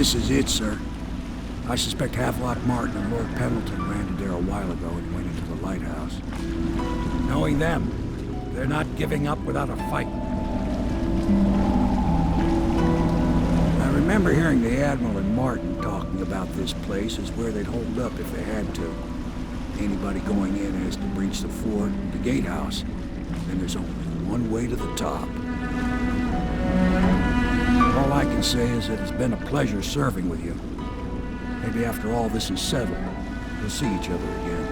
This is it, sir. I suspect Havelock Martin and Lord Pendleton landed there a while ago and went into the lighthouse. Knowing them, they're not giving up without a fight. I remember hearing the Admiral and Martin talking about this place as where they'd hold up if they had to. Anybody going in has to breach the fort, the gatehouse. Then there's only one way to the top. All I can say is that it's been a pleasure serving with you. Maybe after all this is settled, we'll see each other again.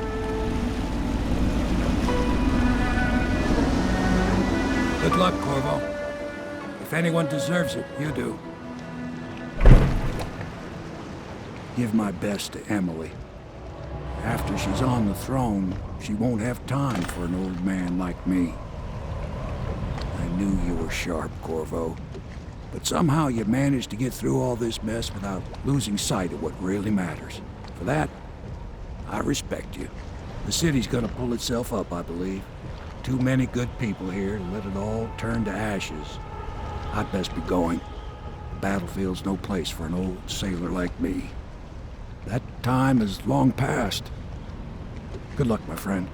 Good luck, Corvo. If anyone deserves it, you do. Give my best to Emily. After she's on the throne, she won't have time for an old man like me. I knew you were sharp, Corvo. But somehow you managed to get through all this mess without losing sight of what really matters. For that, I respect you. The city's gonna pull itself up, I believe. Too many good people here to let it all turn to ashes. I'd best be going. The battlefield's no place for an old sailor like me. That time is long past. Good luck, my friend.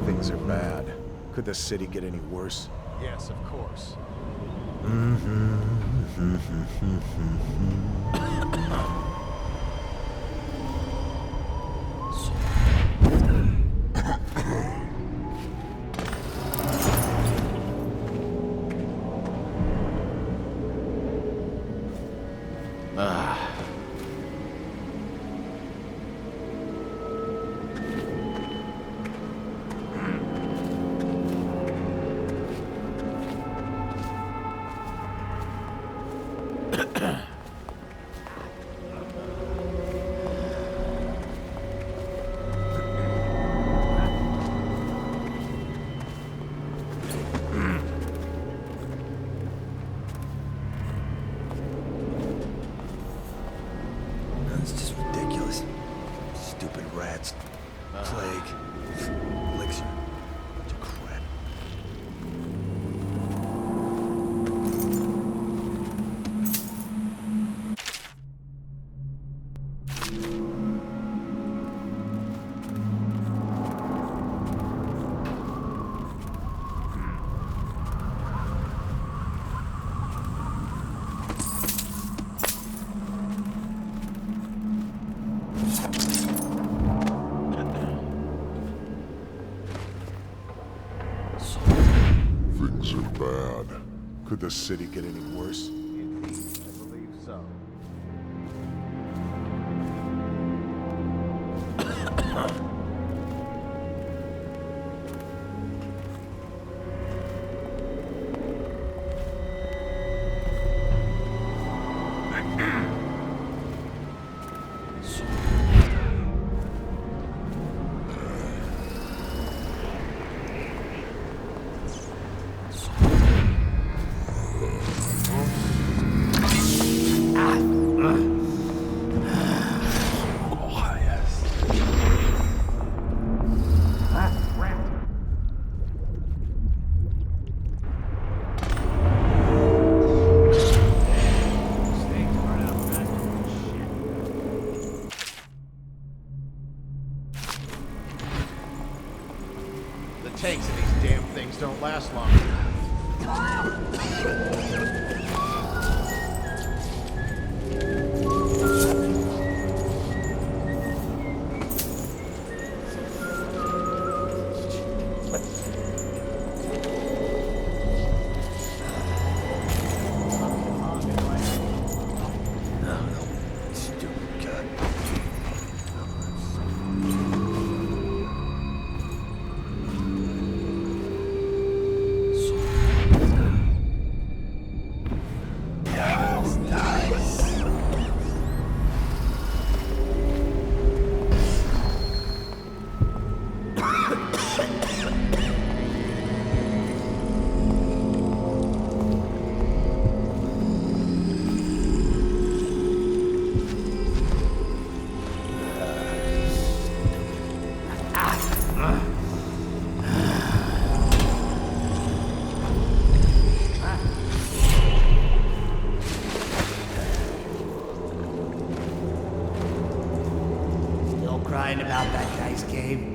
Things are bad. Could the city get any worse? Yes, of course. It's just ridiculous. Stupid rats. Plague. Elixir. Bunch of crap. Things are bad. Could the city get any worse? Indeed, I believe so. tanks and these damn things don't last long. Crying about that dice game.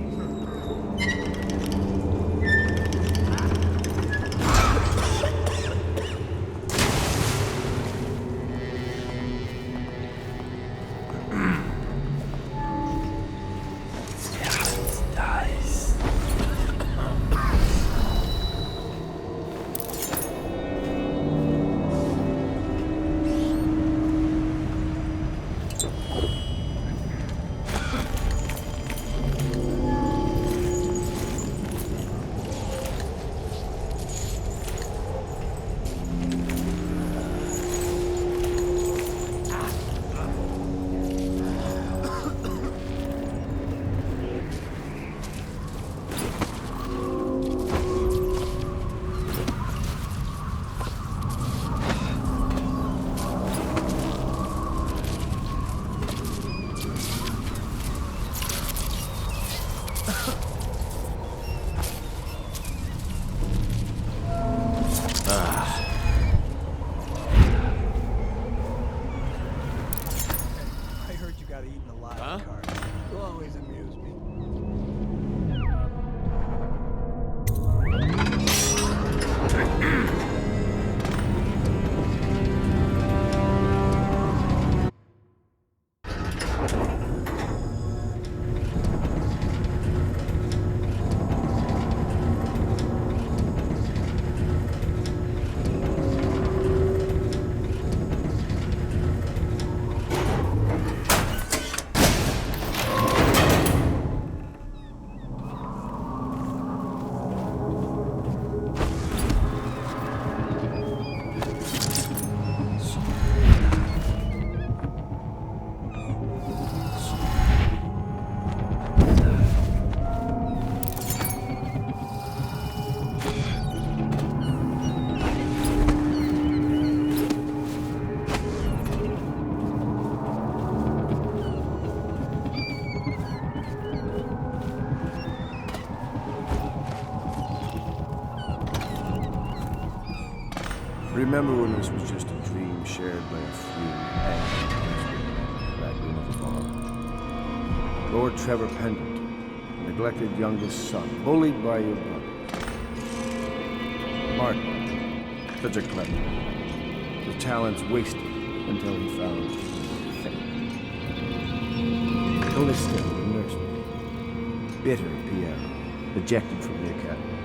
Remember when this was just a dream shared by a few and back room of the bar? Lord Trevor Pendleton, neglected youngest son, bullied by your brothers. Martin, such a clever man. His talents wasted until he found fame. Callista, the nursemaid. Bitter Piero, ejected from the academy.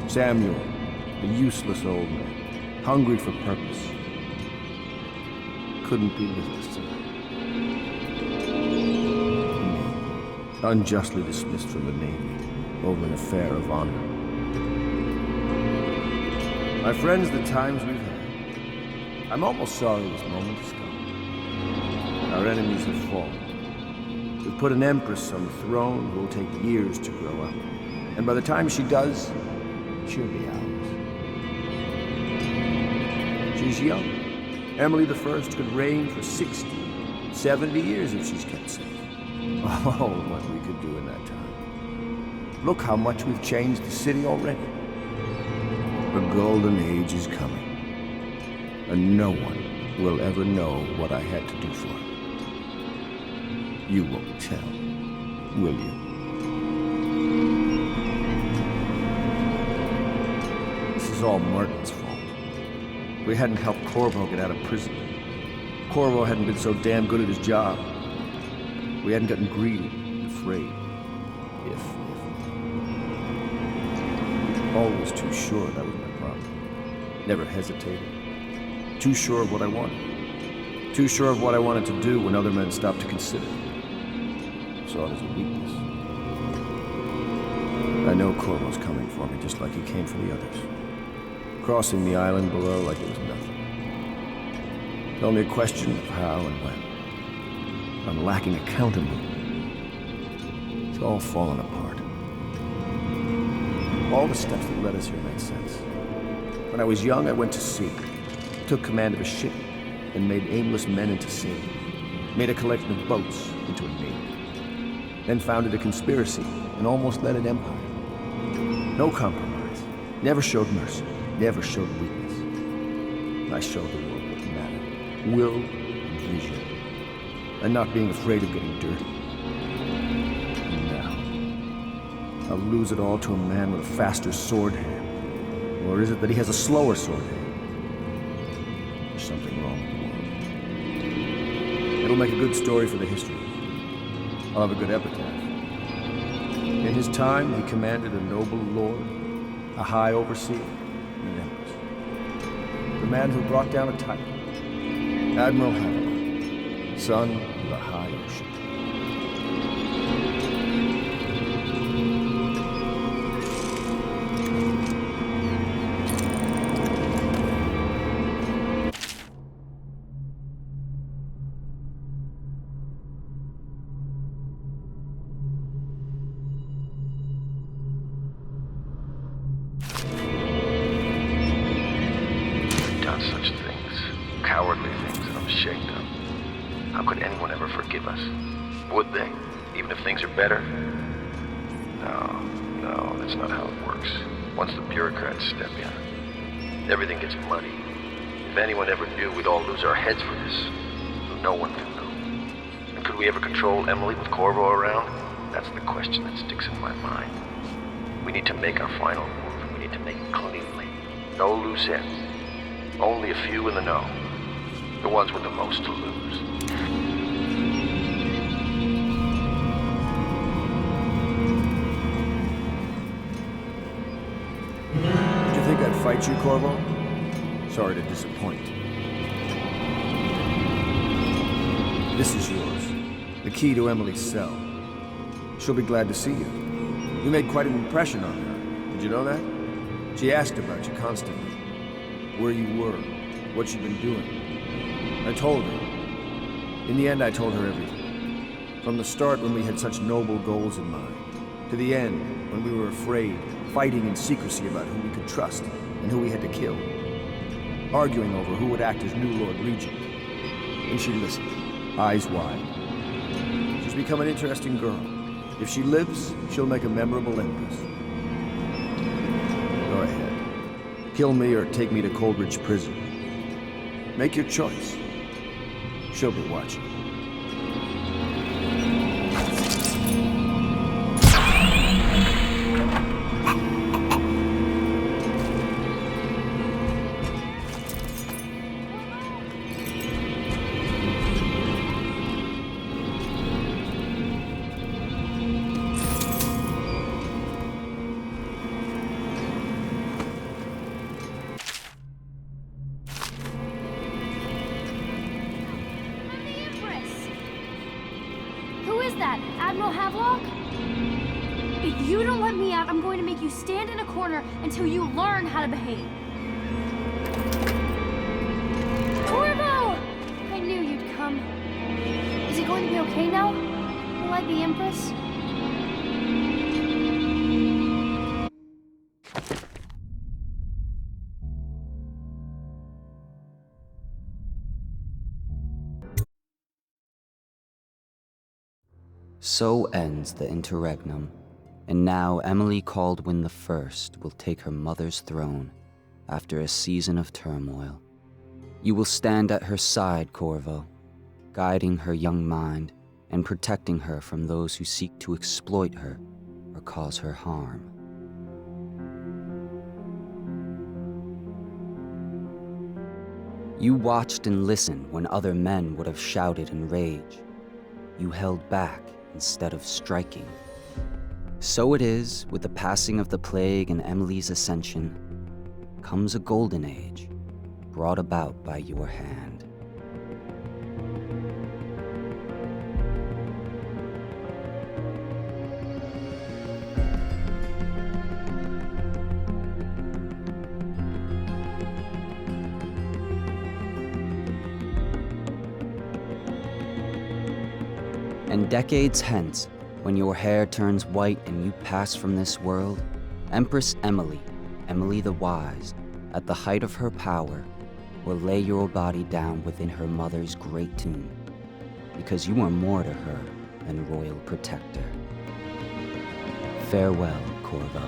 Samuel, the useless old man. Hungry for purpose. Couldn't be with us tonight. Me, unjustly dismissed from the Navy over an affair of honor. My friends, the times we've had. I'm almost sorry this moment has come. Our enemies have fallen. We've put an empress on the throne who will take years to grow up. And by the time she does, she'll be ours. She's young. Emily the First could reign for 60, 70 years if she's kept safe. Oh, what we could do in that time. Look how much we've changed the city already. The golden age is coming. And no one will ever know what I had to do for it. You won't tell, will you? was all Martin's fault. We hadn't helped Corvo get out of prison. Corvo hadn't been so damn good at his job. We hadn't gotten greedy and afraid. Always too sure that was my problem. Never hesitated. Too sure of what I wanted. Too sure of what I wanted to do when other men stopped to consider. Saw it as a weakness. I know Corvo's coming for me just like he came for the others. Crossing the island below like it was nothing. It's only a question of how and when. I'm lacking accountability. It's all fallen apart. All the steps that led us here made sense. When I was young, I went to sea, took command of a ship, and made aimless men into sailors. Made a collection of boats into a navy. Then founded a conspiracy and almost led an empire. No compromise. Never showed mercy. Never showed weakness. I showed the world what mattered. Will and vision. And not being afraid of getting dirty. And now, I'll lose it all to a man with a faster sword hand. Or is it that he has a slower sword hand? There's something wrong with the world. It'll make a good story for the history. I'll have a good epitaph. In his time, he commanded a noble lord, a high overseer, and an empress. The man who brought down a titan, Admiral Havelock, son of the high ocean. Such things, cowardly things that I'm ashamed of. How could anyone ever forgive us? Would they? Even if things are better? No, that's not how it works. Once the bureaucrats step in, everything gets muddy. If anyone ever knew, we'd all lose our heads for this. No one can know. And could we ever control Emily with Corvo around? That's the question that sticks in my mind. We need to make our final move, and we need to make it cleanly. No loose ends. Only a few in the know. The ones with the most to lose. Did you think I'd fight you, Corvo? Sorry to disappoint. This is yours. The key to Emily's cell. She'll be glad to see you. You made quite an impression on her. Did you know that? She asked about you constantly. Where you were, what you'd been doing. I told her. In the end, I told her everything. From the start, when we had such noble goals in mind, to the end, when we were afraid, fighting in secrecy about who we could trust and who we had to kill. Arguing over who would act as new Lord Regent. And she listened, eyes wide. She's become an interesting girl. If she lives, she'll make a memorable empress. Go ahead. Kill me or take me to Coldridge Prison. Make your choice. She'll be watching. Admiral Havelock? If you don't let me out, I'm going to make you stand in a corner until you learn how to behave. Corvo! I knew you'd come. Is it going to be okay now? Will I be Empress? So ends the interregnum, and now Emily Caldwin the First will take her mother's throne after a season of turmoil. You will stand at her side, Corvo, guiding her young mind and protecting her from those who seek to exploit her or cause her harm. You watched and listened when other men would have shouted in rage. You held back instead of striking. So it is, with the passing of the plague and Emily's ascension, comes a golden age, brought about by your hand. And decades hence, when your hair turns white and you pass from this world, Empress Emily, Emily the Wise, at the height of her power, will lay your body down within her mother's great tomb, because you are more to her than royal protector. Farewell, Corvo.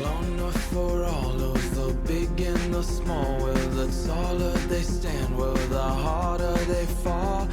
Long enough for all of the big and the small, where the taller they stand, where the harder they fall.